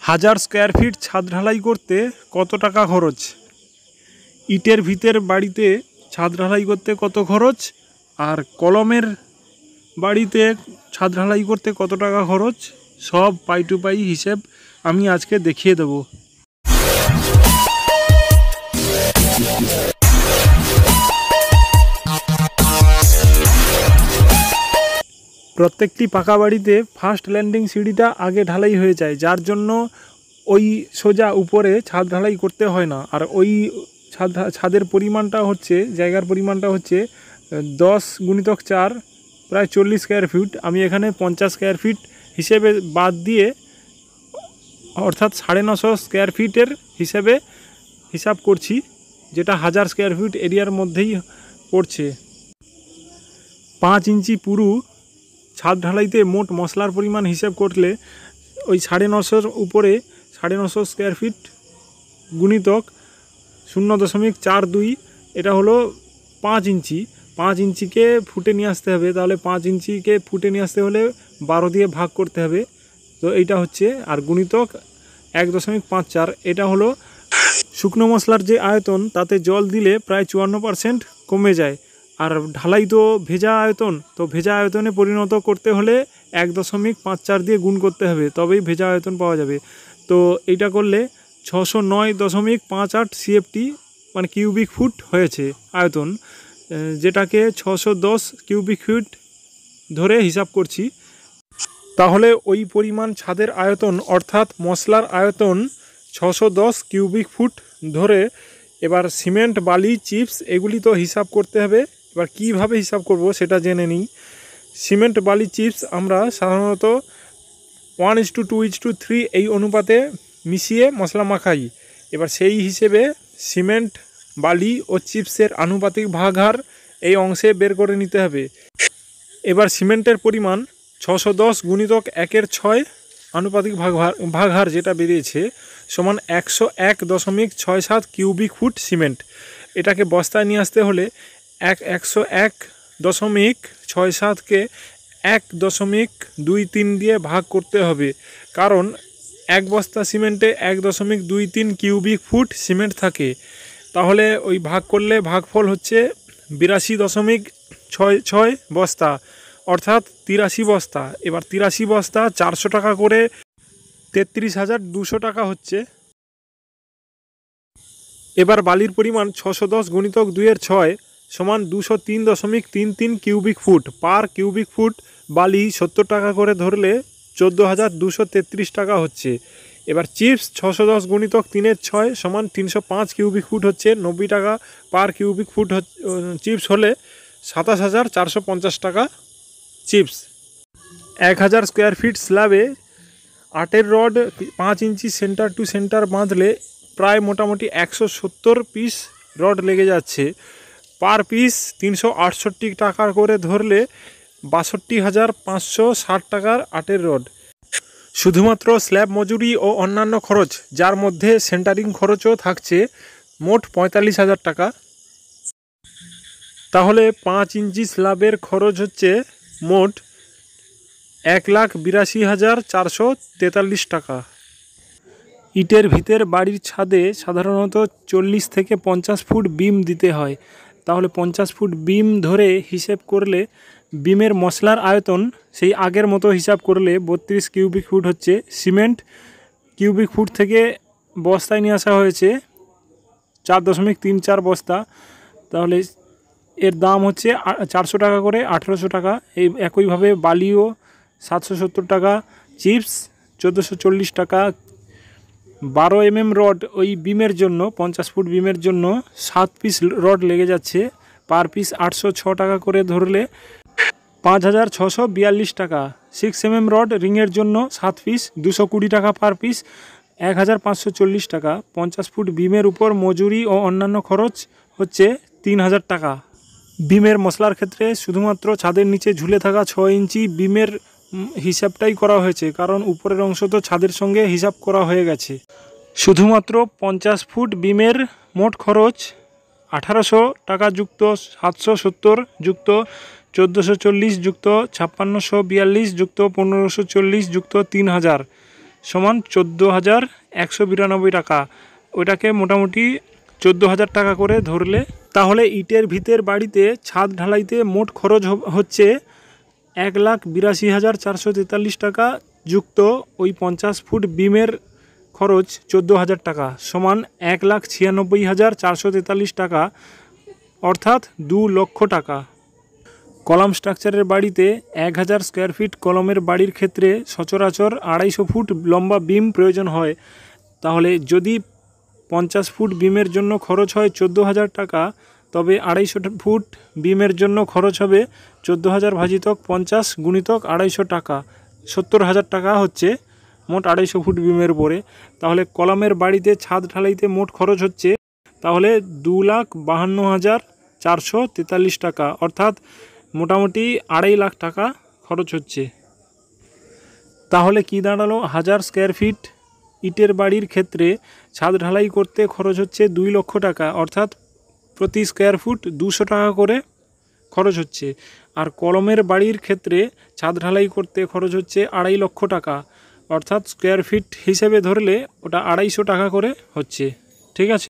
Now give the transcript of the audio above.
1000 square feet ছাদ ঢালাই করতে কত টাকা খরচ? ইটের ভিতের বাড়িতে ছাদ ঢালাই করতে কত খরচ, আর কলমের বাড়িতে ছাদ ঢালাই করতে কত টাকা খরচ, সব পাই টু পাই হিসেব আমি আজকে দেখিয়ে দেব। প্রত্যেকটি পাকা বাড়িতে ফার্স্ট ল্যান্ডিং সিঁড়িটা আগে ঢালাই হয়ে যায়, যার জন্য ওই সোজা উপরে ছাদ ঢালাই করতে হয় না। আর ওই ছাদের পরিমাণটা হচ্ছে, জায়গার পরিমাণটা হচ্ছে 10x4 প্রায় 40 স্কোয়ার ফিট। আমি এখানে 50 স্কোয়ার ফিট হিসেবে বাদ দিয়ে, অর্থাৎ 950 স্কোয়ার ফিটের হিসাব করছি, যেটা 1000 স্কোয়ার ফিট এরিয়ার মধ্যেই পড়ছে। 5 ইঞ্চি পুরু ছাদ ঢালাইতে মোট মশলার পরিমাণ হিসেব করলে ওই 950 উপরে 950 স্কোয়ার ফিট গুণিতক 0.42, এটা হলো 5 ইঞ্চি। 5 ইঞ্চিকে ফুটে নিয়ে আসতে হবে, তাহলে 5 ইঞ্চিকে ফুটে নিয়ে আসতে হলে 12 দিয়ে ভাগ করতে হবে। তো এইটা হচ্ছে, আর গুণিতক 1.54, এটা হলো শুকনো মশলার যে আয়তন, তাতে জল দিলে প্রায় 54% কমে যায়। আর ঢালাই তো ভেজা আয়তন, তো ভেজা আয়তনে পরিণত করতে হলে 1.54 দিয়ে গুণ করতে হবে, তবেই ভেজা আয়তন পাওয়া যাবে। তো এইটা করলে 609.58 CFT মানে কিউবিক ফুট হয়েছে আয়তন, যেটাকে 610 কিউবিক ফুট ধরে হিসাব করছি। তাহলে ওই পরিমাণ ছাদের আয়তন, অর্থাৎ মশলার আয়তন 610 কিউবিক ফুট ধরে, এবার সিমেন্ট, বালি, চিপস এগুলি তো হিসাব করতে হবে। এবার কিভাবে হিসাব করব সেটা জেনে নিই। সিমেন্ট, বালি, চিপস আমরা সাধারণত 1:2:3 এই অনুপাতে মিশিয়ে মশলা মাখাই। এবার সেই হিসেবে সিমেন্ট, বালি ও চিপসের আনুপাতিক ভাগহার এই অংশে বের করে নিতে হবে। এবার সিমেন্টের পরিমাণ 610 গুণিতক 1/6 আনুপাতিক ভাগহার যেটা বেরিয়েছে সমান 101.67 কিউবিক ফুট সিমেন্ট। এটাকে বস্তায় নিয়ে আসতে হলে 101.67কে 1.23 দিয়ে ভাগ করতে হবে, কারণ এক বস্তা সিমেন্টে 1.23 কিউবিক ফুট সিমেন্ট থাকে। তাহলে ওই ভাগ করলে ভাগফল হচ্ছে 82.66 বস্তা, অর্থাৎ 83 বস্তা। এবার 83 বস্তা 400 টাকা করে 33,200 টাকা হচ্ছে। এবার বালির পরিমাণ 610 গুণিতক 2/6 সমান 203.33 cubic foot. Per cubic foot বালি 70 টাকা করে ধরলে 14,233 টাকা হচ্ছে। এবার চিপস 610 গুণিতক 3/6 সমান 305 কিউবিক ফুট হচ্ছে, 90 টাকা পার কিউবিক ফুট চিপস হলে 27,450 টাকা চিপস। 1000 স্কোয়ার ফিট স্ল্যাবে 8-এর রড 5 ইঞ্চি সেন্টার টু সেন্টার বাঁধলে প্রায় মোটামুটি 170 পিস রড লেগে যাচ্ছে। পার পিস 368 টাকা করে ধরলে 62,560 টাকার 8-এর রড। শুধুমাত্র স্ল্যাব মজুরি ও অন্যান্য খরচ, যার মধ্যে সেন্টারিং খরচও থাকছে, মোট 45,000 টাকা। তাহলে 5 ইঞ্চি স্ল্যাবের খরচ হচ্ছে মোট 1,82,443 টাকা। ইটের ভিতের বাড়ির ছাদে সাধারণত 40 থেকে 50 ফুট বিম দিতে হয়। তাহলে 50 ফুট বিম ধরে হিসেব করলে বিমের মশলার আয়তন সেই আগের মতো হিসাব করলে 32 কিউবিক ফুট হচ্ছে। সিমেন্ট কিউবিক ফুট থেকে বস্তায় নিয়ে আসা হয়েছে 4.34 বস্তা, তাহলে এর দাম হচ্ছে 400 টাকা করে 1800 টাকা। এই একইভাবে বালিও 770 টাকা, চিপস 1440 টাকা। 12 mm রড ওই বিমের জন্য, 50 ফুট বিমের জন্য 7 পিস রড লেগে যাচ্ছে। পার পিস 806 টাকা করে ধরলে 5,642 টাকা। 6 mm রড রিংয়ের জন্য 7 পিস 220 টাকা পার পিস, 1,540 টাকা। 50 ফুট বিমের উপর মজুরি ও অন্যান্য খরচ হচ্ছে 3,000 টাকা। বিমের মশলার ক্ষেত্রে শুধুমাত্র ছাদের নিচে ঝুলে থাকা 6 ইঞ্চি বিমের হিসাবটাই করা হয়েছে, কারণ উপরের অংশ তো ছাদের সঙ্গে হিসাব করা হয়ে গেছে। শুধুমাত্র 50 ফুট বিমের মোট খরচ 1,800 টাকা যুক্ত 770 যুক্ত 1,440 যুক্ত 5,642 যুক্ত 1,540 যুক্ত 3,000 সমান 14,192 টাকা। ওইটাকে মোটামুটি 14,000 টাকা করে ধরলে, তাহলে ইটের ভিতের বাড়িতে ছাদ ঢালাইতে মোট খরচ হচ্ছে 1,82,443 টাকা যুক্ত ওই 50 ফুট বিমের খরচ 14,000 টাকা সমান 1,96,443 টাকা, অর্থাৎ 2 লক্ষ টাকা। কলাম স্ট্রাকচারের বাড়িতে 1,000 স্কোয়ার ফিট কলমের বাড়ির ক্ষেত্রে সচরাচর 250 ফুট লম্বা বিম প্রয়োজন হয়। তাহলে যদি 50 ফুট বিমের জন্য খরচ হয় 14,000 টাকা, তবে 250 ফুট বিমের জন্য খরচ হবে 14,000 ভাজিতক 50 গুণিতক 250 টাকা, 70,000 টাকা হচ্ছে মোট 250 ফুট বিমের উপরে। তাহলে কলামের বাড়িতে ছাদ ঢালাইতে মোট খরচ হচ্ছে তাহলে 2,52,443 টাকা, অর্থাৎ মোটামুটি 2.5 লাখ টাকা খরচ হচ্ছে। তাহলে কি দাঁড়ালো, 1000 স্কোয়ার ফিট ইটের বাড়ির ক্ষেত্রে ছাদ ঢালাই করতে খরচ হচ্ছে 2 লক্ষ টাকা, অর্থাৎ প্রতি স্কোয়ার ফুট 200 টাকা করে খরচ হচ্ছে। আর কলমের বাড়ির ক্ষেত্রে ছাদ ঢালাই করতে খরচ হচ্ছে 2.5 লক্ষ টাকা, অর্থাৎ স্কোয়ার ফিট হিসেবে ধরলে ওটা 250 টাকা করে হচ্ছে। ঠিক আছে।